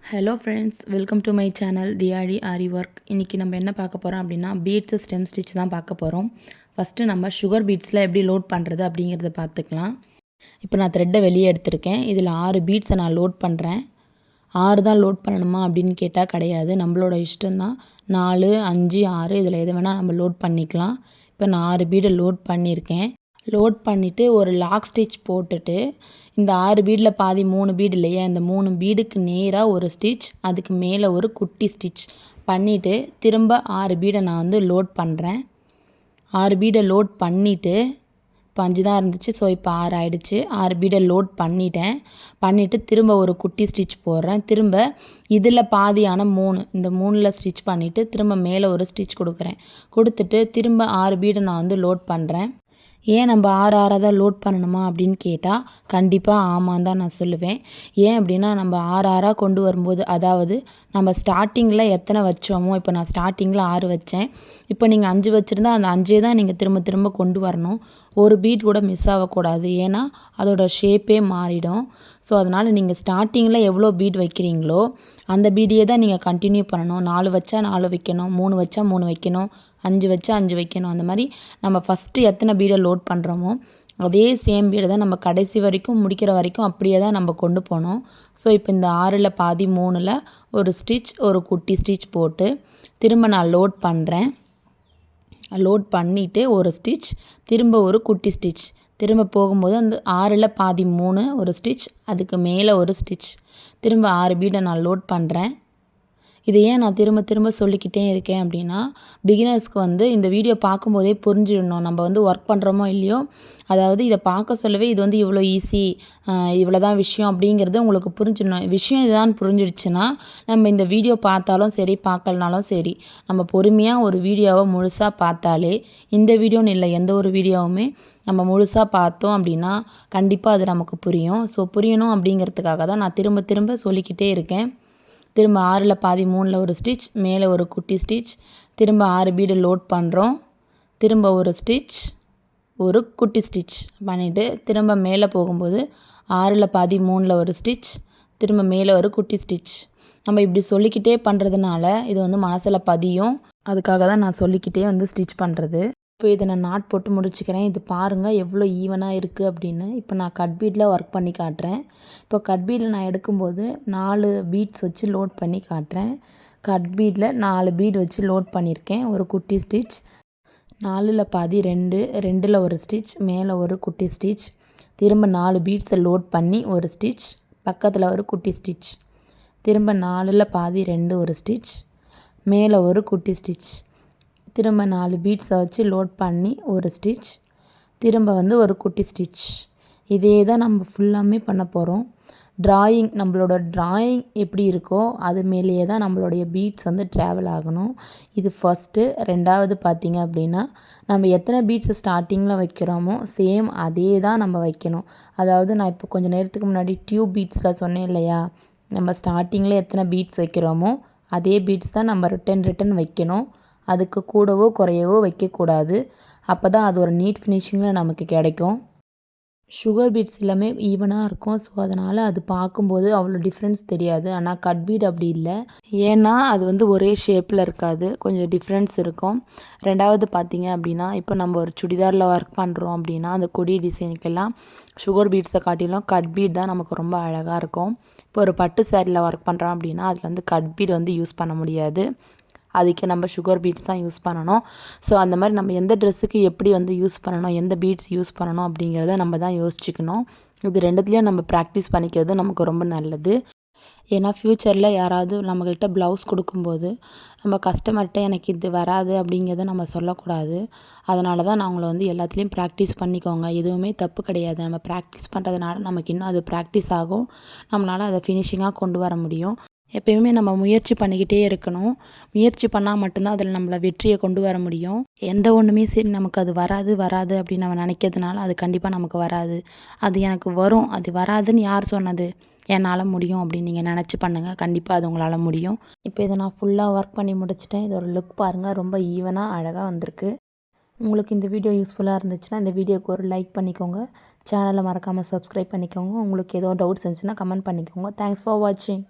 Hello friends, welcome to my channel the aari work. இன்றைக்கி நம்ம என்ன பார்க்க போகிறோம் அப்படின்னா பீட்ஸு ஸ்டெம் ஸ்டிச் தான் பார்க்க போகிறோம். ஃபஸ்ட்டு நம்ம சுகர் பீட்ஸில் எப்படி லோட் பண்ணுறது அப்படிங்கிறத பார்த்துக்கலாம். இப்போ நான் த்ரெட்டை வெளியே எடுத்திருக்கேன். இதில் 6 பீட்ஸை நான் லோட் பண்ணுறேன். 6 தான் லோட் பண்ணணுமா அப்படின்னு கேட்டால் கிடையாது, நம்மளோட இஷ்டம்தான். 4, 5, 6 இதில் எது வேணால் நம்ம லோட் பண்ணிக்கலாம். இப்போ நான் 6 பீடை லோட் பண்ணியிருக்கேன். லோட் பண்ணிவிட்டு ஒரு லாக் ஸ்டிச் போட்டுட்டு இந்த 6 பீடில் பாதி 3 பீடு இல்லையா, இந்த 3 பீடுக்கு நேராக ஒரு ஸ்டிச், அதுக்கு மேலே ஒரு குட்டி ஸ்டிச் பண்ணிவிட்டு திரும்ப 6 பீடை நான் வந்து லோட் பண்ணுறேன். 6 பீடை லோட் பண்ணிவிட்டு இப்போ 5 தான் இருந்துச்சு, ஸோ இப்போ 6 ஆகிடுச்சு. 6 பீடை லோட் பண்ணிவிட்டு திரும்ப ஒரு குட்டி ஸ்டிச் போடுறேன். திரும்ப இதில் பாதியான 3, இந்த 3ல் ஸ்டிச் பண்ணிவிட்டு திரும்ப மேலே ஒரு ஸ்டிச் கொடுத்துட்டு திரும்ப 6 பீடை நான் வந்து லோட் பண்ணுறேன். ஏன் நம்ம 6 தான் லோட் பண்ணணுமா அப்படின்னு கேட்டால் கண்டிப்பாக ஆமான்னு தான் நான் சொல்லுவேன். ஏன் அப்படின்னா நம்ம 6 கொண்டு வரும்போது, அதாவது நம்ம ஸ்டார்டிங்கில் எத்தனை வச்சோமோ, இப்போ நான் ஸ்டார்டிங்கில் 6 வச்சேன். இப்போ நீங்கள் 5 வச்சுருந்தா அந்த 5 தான் நீங்கள் திரும்ப திரும்ப கொண்டு வரணும். ஒரு பீட் கூட மிஸ் ஆகக்கூடாது, ஏன்னா அதோட ஷேப்பே மாறிடும். ஸோ அதனால் நீங்கள் ஸ்டார்டிங்கில் எவ்வளோ பீட் வைக்கிறீங்களோ அந்த பீடியே தான் நீங்கள் கண்டினியூ பண்ணணும். 4 வச்சா 4 வைக்கணும், 3 வச்சா 3 வைக்கணும், 5 வச்சா 5 வைக்கணும். அந்த மாதிரி நம்ம ஃபஸ்ட்டு எத்தனை பீடை லோட் பண்ணுறோமோ அதே சேம் பீடை தான் நம்ம கடைசி வரைக்கும் முடிக்கிற வரைக்கும் அப்படியே தான் நம்ம கொண்டு போனோம். ஸோ இப்போ இந்த 6ல் பாதி 3ல் ஒரு ஸ்டிச், ஒரு குட்டி ஸ்டிச் போட்டு திரும்ப நான் லோட் பண்ணுறேன். லோட் பண்ணிவிட்டு ஒரு ஸ்டிச், திரும்ப ஒரு குட்டி ஸ்டிச், திரும்ப போகும்போது அந்த 6ல் பாதி 3 ஒரு ஸ்டிச், அதுக்கு மேலே ஒரு ஸ்டிச், திரும்ப 6 பீடை நான் லோட் பண்ணுறேன். இதை ஏன் நான் திரும்ப திரும்ப சொல்லிக்கிட்டே இருக்கேன் அப்படின்னா, பிகினர்ஸ்க்கு வந்து இந்த வீடியோ பார்க்கும்போதே புரிஞ்சிடணும் நம்ம வந்து ஒர்க் பண்ணுறோமோ இல்லையோ. அதாவது இதை பார்க்க சொல்லவே இது வந்து இவ்வளோ ஈஸி, இவ்வளோ தான் விஷயம் அப்படிங்கிறது உங்களுக்கு புரிஞ்சிடணும். விஷயம் இதுதான் புரிஞ்சிடுச்சுன்னா நம்ம இந்த வீடியோ பார்த்தாலும் சரி பார்க்கலனாலும் சரி, நம்ம பொறுமையாக ஒரு வீடியோவை முழுசாக பார்த்தாலே, இந்த வீடியோன்னு இல்லை எந்த ஒரு வீடியோவுமே நம்ம முழுசாக பார்த்தோம் அப்படின்னா கண்டிப்பாக அது நமக்கு புரியும். ஸோ புரியணும் அப்படிங்கிறதுக்காக தான் நான் திரும்ப திரும்ப சொல்லிக்கிட்டே இருக்கேன். திரும்ப 6ல் பாதி 3ல் ஒரு ஸ்டிச், மேலே ஒரு குட்டி ஸ்டிச், திரும்ப 6 பீடு லோட் பண்ணுறோம். திரும்ப ஒரு ஸ்டிச், ஒரு குட்டி ஸ்டிச் பண்ணிவிட்டு திரும்ப மேலே போகும்போது 6ல் பாதி 3ல் ஒரு ஸ்டிச், திரும்ப மேலே ஒரு குட்டி ஸ்டிச். நம்ம இப்படி சொல்லிக்கிட்டே பண்ணுறதுனால இது வந்து மனசில் பதியும். அதுக்காக தான் நான் சொல்லிக்கிட்டே வந்து ஸ்டிச் பண்ணுறது. இப்போ இதை நான் நாட் போட்டு முடிச்சுக்கிறேன். இது பாருங்கள் எவ்வளோ ஈவனாக இருக்குது அப்படின்னு. இப்போ நான் கட் பீடில் ஒர்க் பண்ணி காட்டுறேன். இப்போ கட் பீடில் நான் எடுக்கும்போது 4 பீட்ஸ் வச்சு லோட் பண்ணி காட்டுறேன். கட் பீடில் 4 பீட் வச்சு லோட் பண்ணியிருக்கேன். ஒரு குட்டி ஸ்டிச், 4ல் பாதி 2, 2ல் ஒரு ஸ்டிச், மேலே ஒரு குட்டி ஸ்டிச், திரும்ப 4 பீட்ஸை லோட் பண்ணி ஒரு ஸ்டிச், பக்கத்தில் ஒரு குட்டி ஸ்டிச், திரும்ப 4ல் பாதி 2 ஒரு ஸ்டிச், மேலே ஒரு குட்டி ஸ்டிச், திரும்ப 4 பீட்ஸை வச்சு லோட் பண்ணி ஒரு ஸ்டிச், திரும்ப வந்து ஒரு குட்டி ஸ்டிச். இதே தான் நம்ம ஃபுல்லாமே பண்ண போகிறோம். நம்மளோட ட்ராயிங் எப்படி இருக்கோ அது மேலேயே தான் நம்மளுடைய பீட்ஸ் வந்து ட்ராவல் ஆகணும். இது ஃபஸ்ட்டு. ரெண்டாவது பார்த்திங்க அப்படின்னா, நம்ம எத்தனை பீட்ஸ் ஸ்டார்டிங்கில் வைக்கிறோமோ சேம் அதே தான் நம்ம வைக்கணும். அதாவது நான் இப்போ கொஞ்சம் நேரத்துக்கு முன்னாடி டியூப் பீட்ஸில் சொன்னேன் இல்லையா, நம்ம ஸ்டார்டிங்கில் எத்தனை பீட்ஸ் வைக்கிறோமோ அதே பீட்ஸ் தான் நம்ம ரிட்டன் வைக்கணும். அதுக்கு கூடவோ குறையவோ வைக்கக்கூடாது. அப்போ தான் அது ஒரு நீட் ஃபினிஷிங்கில் நமக்கு கிடைக்கும். சுகர் பீட்ஸ் எல்லாமே ஈவனாக இருக்கும். ஸோ அதனால் அது பார்க்கும்போது அவ்வளோ டிஃப்ரென்ஸ் தெரியாது. ஆனால் கட் பீட் அப்படி இல்லை, ஏன்னா அது வந்து ஒரே ஷேப்பில் இருக்காது, கொஞ்சம் டிஃப்ரென்ஸ் இருக்கும். ரெண்டாவது பார்த்திங்க அப்படின்னா, இப்போ நம்ம ஒரு சுடிதாரில் ஒர்க் பண்ணுறோம் அப்படின்னா அந்த கொடி டிசைனுக்கெல்லாம் சுகர் பீட்ஸை காட்டிலும் கட் பீட் தான் நமக்கு ரொம்ப அழகாக இருக்கும். இப்போ ஒரு பட்டு சாரியில் ஒர்க் பண்ணுறோம் அப்படின்னா அதில் வந்து கட் பீட் வந்து யூஸ் பண்ண முடியாது, அதுக்கு நம்ம சுகர் பீட்ஸ் தான் யூஸ் பண்ணணும். ஸோ அந்த மாதிரி நம்ம எந்த ட்ரெஸ்ஸுக்கு எப்படி வந்து யூஸ் பண்ணணும், எந்த பீட்ஸ் யூஸ் பண்ணணும் அப்படிங்கிறத நம்ம தான் யோசிச்சுக்கணும். இது ரெண்டுத்துலேயும் நம்ம ப்ராக்டிஸ் பண்ணிக்கிறது நமக்கு ரொம்ப நல்லது. ஏன்னா ஃப்யூச்சரில் யாராவது நம்மக்கிட்ட ப்ளவுஸ் கொடுக்கும்போது நம்ம கஸ்டமர்கிட்ட எனக்கு இது வராது அப்படிங்கிறத நம்ம சொல்லக்கூடாது. அதனால தான் நான் அவங்கள வந்து எல்லாத்துலேயும் ப்ராக்டிஸ் பண்ணிக்கோங்க, எதுவுமே தப்பு கிடையாது. நம்ம ப்ராக்டிஸ் பண்ணுறதுனால நமக்கு இன்னும் அது ப்ராக்டிஸ் ஆகும், நம்மளால் அதை ஃபினிஷிங்காக கொண்டு வர முடியும். எப்பயுமே நம்ம முயற்சி பண்ணிக்கிட்டே இருக்கணும். முயற்சி பண்ணால் மட்டும்தான் அதில் நம்மளை வெற்றியை கொண்டு வர முடியும். எந்த ஒன்றுமே சரி நமக்கு அது வராது அப்படின்னு நம்ம நினைக்கிறதுனால அது கண்டிப்பாக நமக்கு வராது. அது எனக்கு வரும், அது வராதுன்னு யார் சொன்னது, என்னால் முடியும் அப்படின்னு நீங்கள் நினச்சி பண்ணுங்கள், கண்டிப்பாக அது உங்களால் முடியும். இப்போ இதை நான் ஃபுல்லாக ஒர்க் பண்ணி முடிச்சிட்டேன். இதோட லுக் பாருங்கள், ரொம்ப ஈவனாக அழகாக வந்திருக்கு. உங்களுக்கு இந்த வீடியோ யூஸ்ஃபுல்லாக இருந்துச்சுன்னா இந்த வீடியோக்கு ஒரு லைக் பண்ணிக்கோங்க. சேனலை மறக்காமல் சப்ஸ்கிரைப் பண்ணிக்கோங்க. உங்களுக்கு ஏதோ டவுட்ஸ் இருந்துச்சுன்னா கமெண்ட் பண்ணிக்கோங்க. தேங்க்ஸ் ஃபார் வாட்சிங்.